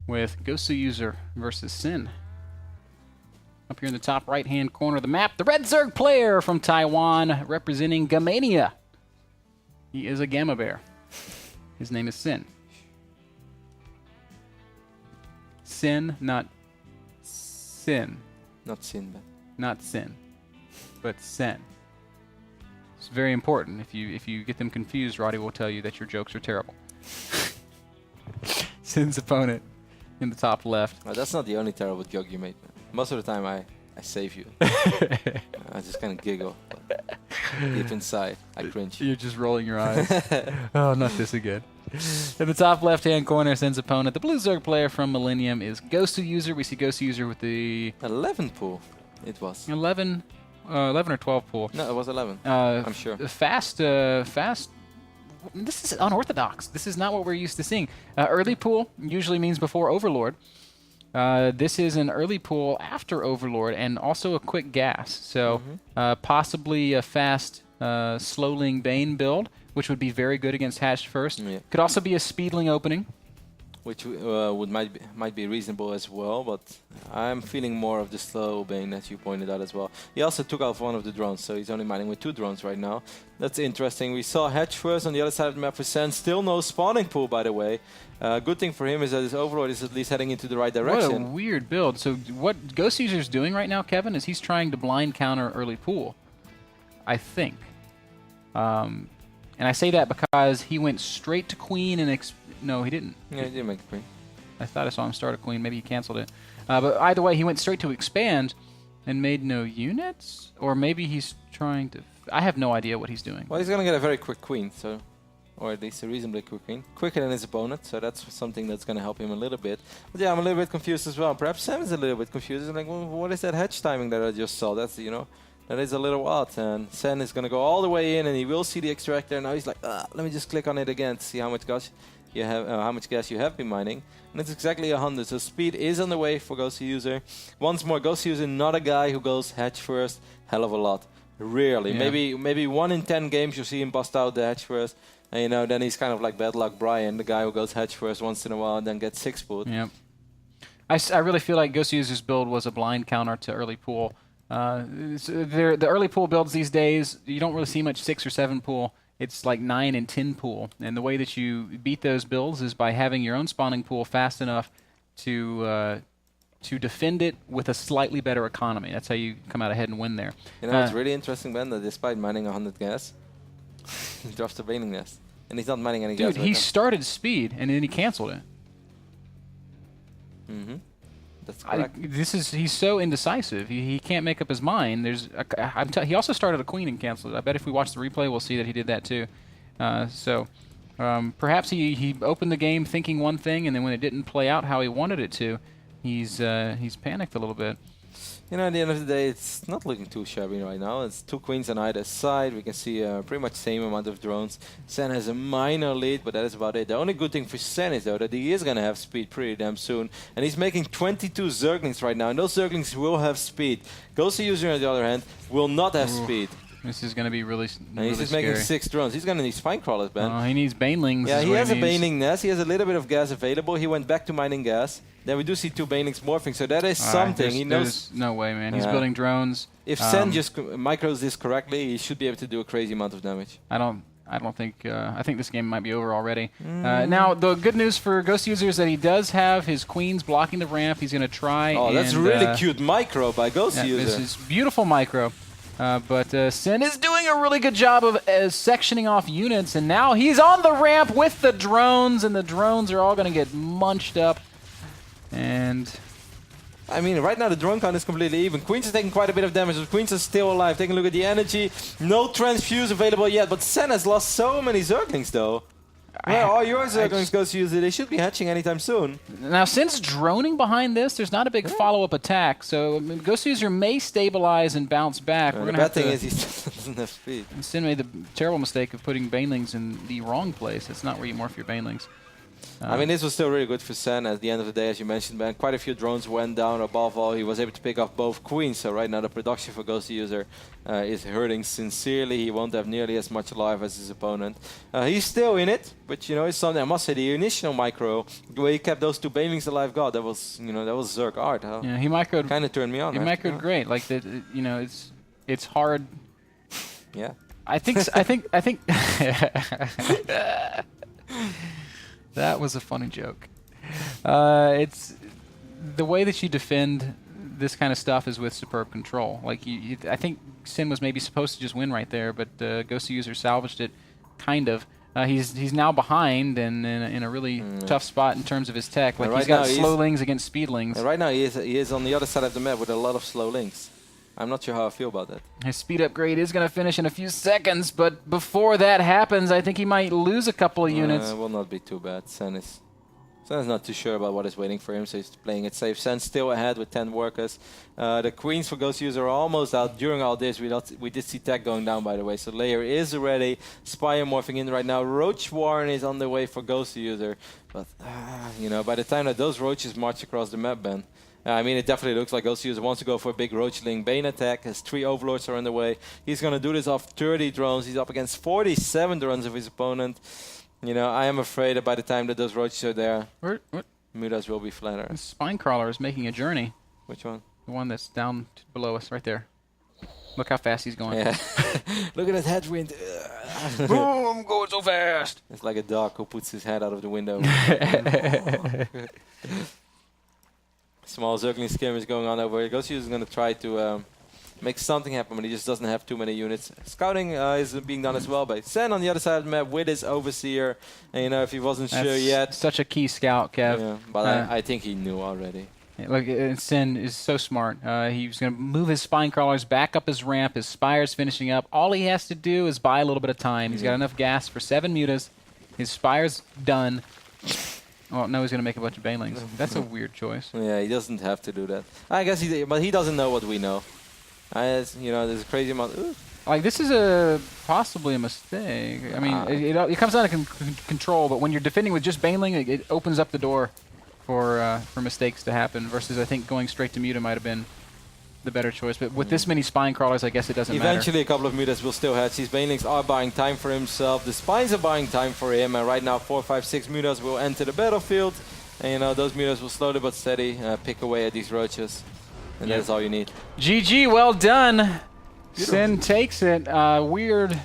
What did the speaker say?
with Goswser versus Sin. Up here in the top right-hand corner of the map, the Red Zerg player from Taiwan representing Gamania. He is a Gamma Bear. His name is Sin. Sin, not Sin. Not Sin, but Not Sin, but Sen. It's very important. If you get them confused, Roddy will tell you that your jokes are terrible. Sin's opponent in the top left. no, that's not the only terrible joke you made, man. Most of the time I save you. I just kind of giggle. But deep inside, I cringe. You're just rolling your eyes. Oh, not this again. In the top left-hand corner, Sin's opponent, the Blue Zerg player from Millennium, is Goswser. We see Goswser with the 11 pool, it was. 11 or 12 pool. No, it was 11. I'm sure. Fast. This is unorthodox. This is not what we're used to seeing. Early pool usually means before Overlord. This is an early pool after Overlord and also a quick gas. So possibly a fast Slowling Bane build, which would be very good against Hatched First. Yeah. Could also be a Speedling opening. Which might be reasonable as well, but I'm feeling more of the slow Bane, as you pointed out as well. He also took off one of the drones, so he's only mining with 2 drones right now. That's interesting. We saw Hatch first on the other side of the map for Sen. Still no spawning pool, by the way. Good thing for him is that his Overlord is at least heading into the right direction. What a weird build. So what Goswser's doing right now, Kevin, is he's trying to blind counter early pool, I think. And I say that because he went straight to Queen and... No, he didn't. Yeah, he did make a queen. I thought I saw him start a queen. Maybe he canceled it. But either way, he went straight to expand and made no units? Or maybe he's trying to... I have no idea what he's doing. Well, he's going to get a very quick queen, so... Or at least a reasonably quick queen. Quicker than his opponent, so that's something that's going to help him a little bit. But yeah, I'm a little bit confused as well. Perhaps Sam is a little bit confused. He's like, well, what is that hedge timing that I just saw? That's, you know... That is a little odd, and Sen is going to go all the way in, and he will see the extractor. Now he's like, let me just click on it again to see how much gas you have been mining. And it's exactly 100, so speed is on the way for Goswser. Once more, Goswser, not a guy who goes hatch first, hell of a lot. Rarely. Yeah. Maybe 1 in 10 games you see him bust out the hatch first. And you know, then he's kind of like Bad Luck Brian, the guy who goes hatch first once in a while and then gets 6 pulled. Yep. I really feel like Goswser's build was a blind counter to early pool. The early pool builds these days, you don't really see much 6 or 7 pool. It's like 9 and 10 pool. And the way that you beat those builds is by having your own spawning pool fast enough to defend it with a slightly better economy. That's how you come out ahead and win there. You know, it's really interesting, Ben, that despite mining 100 gas, he drops the Baning Nest. And he's not mining any gas. Dude, he started speed and then he canceled it. Mm-hmm. That's correct. He's so indecisive. He can't make up his mind. He also started a queen and canceled it. I bet if we watch the replay, we'll see that he did that too. Perhaps he opened the game thinking one thing, and then when it didn't play out how he wanted it to, he's panicked a little bit. You know, at the end of the day, it's not looking too shabby right now. It's 2 queens on either side. We can see pretty much the same amount of drones. Sen has a minor lead, but that is about it. The only good thing for Sen is, though, that he is going to have speed pretty damn soon. And he's making 22 Zerglings right now, and those Zerglings will have speed. Goswser, on the other hand, will not have speed. This is going to be really And he's just making 6 drones. He's going to need spine crawlers, Ben. He needs banelings. Yeah, he has a baning nest. He has a little bit of gas available. He went back to mining gas. Then we do see 2 banelings morphing, so that is something. He knows. No way, man. He's building drones. If Sen just micros this correctly, he should be able to do a crazy amount of damage. I don't think. I think this game might be over already. Now, the good news for Goswser is that he does have his queens blocking the ramp. He's going to try. Oh, that's really cute micro by Goswser. Yeah, this is beautiful micro. But Sen is doing a really good job of sectioning off units, and now he's on the ramp with the drones, and the drones are all going to get munched up. And I mean, right now the drone count is completely even. Queens is taking quite a bit of damage, but Queens is still alive. Taking a look at the energy. No transfuse available yet, but Sen has lost so many Zerglings, though. Well, all your Zerglings Goswser. They should be hatching anytime soon. Now, since droning behind this, there's not a big follow-up attack, so Goswser may stabilize and bounce back. The bad thing is he still doesn't have speed. Sin made the terrible mistake of putting banelings in the wrong place. It's not where you morph your banelings. I mean, this was still really good for Sen at the end of the day, as you mentioned, man. Quite a few drones went down. Above all, he was able to pick off both queens. So right now, the production for Goswser is hurting sincerely. He won't have nearly as much life as his opponent. He's still in it, but you know, it's something. I must say, the initial micro, the way he kept those 2 banelings alive, God, that was, you know, that was Zerg art. Huh? Yeah, he microed. Kind of turned me on. He microed great. Like that, you know, it's hard. Yeah. I think. I think. That was a funny joke. It's the way that you defend this kind of stuff is with superb control. Like I think Sin was maybe supposed to just win right there, but Goswser salvaged it, kind of. He's now behind and in a really tough spot in terms of his tech. Like he's got slowlings against speedlings. And right now he is on the other side of the map with a lot of slow links. I'm not sure how I feel about that. His speed upgrade is going to finish in a few seconds, but before that happens, I think he might lose a couple of units. Will not be too bad. Sen is not too sure about what is waiting for him, so he's playing it safe. Sen's still ahead with 10 workers. The queens for Goswser are almost out. During all this, we did see tech going down, by the way. So Layer is ready. Spire morphing in right now. Roach Warren is on the way for Goswser. But, you know, by the time that those roaches march across the map, Ben, I mean, it definitely looks like Goswser wants to go for a big Roachling Bane attack. His 3 Overlords are on the way. He's going to do this off 30 drones. He's up against 47 drones of his opponent. You know, I am afraid that by the time that those Roaches are there, Mudas will be flatter. The Spinecrawler is making a journey. Which one? The one that's down below us, right there. Look how fast he's going. Yeah. Look at that headwind. Boom, going so fast. It's like a dog who puts his head out of the window. Small circling skirmish going on over here. Goswser is going to try to make something happen, but he just doesn't have too many units. Scouting is being done as well by Sen on the other side of the map with his Overseer. And you know, if he wasn't sure yet. Such a key scout, Kev. Yeah, but I think he knew already. Look, Sen is so smart. He's going to move his Spinecrawlers back up his ramp. His Spire's finishing up. All he has to do is buy a little bit of time. He's got enough gas for 7 mutas. His Spire's done. Oh, no, he's going to make a bunch of banelings. That's a weird choice. Yeah, he doesn't have to do that. I guess but he doesn't know what we know. You know, there's a crazy amount. Like, this is possibly a mistake. I mean, it comes down to control, but when you're defending with just baneling, it opens up the door for mistakes to happen, versus I think going straight to Muta might have been the better choice. But with this many Spinecrawlers, I guess it doesn't matter. Eventually, a couple of Mutas will still hatch. These banelings are buying time for himself. The Spines are buying time for him. And right now, 4, 5, 6 Mutas will enter the battlefield. And you know, those Mutas will slowly but steady pick away at these roaches. And that's all you need. GG, well done. Sin takes it. Weird.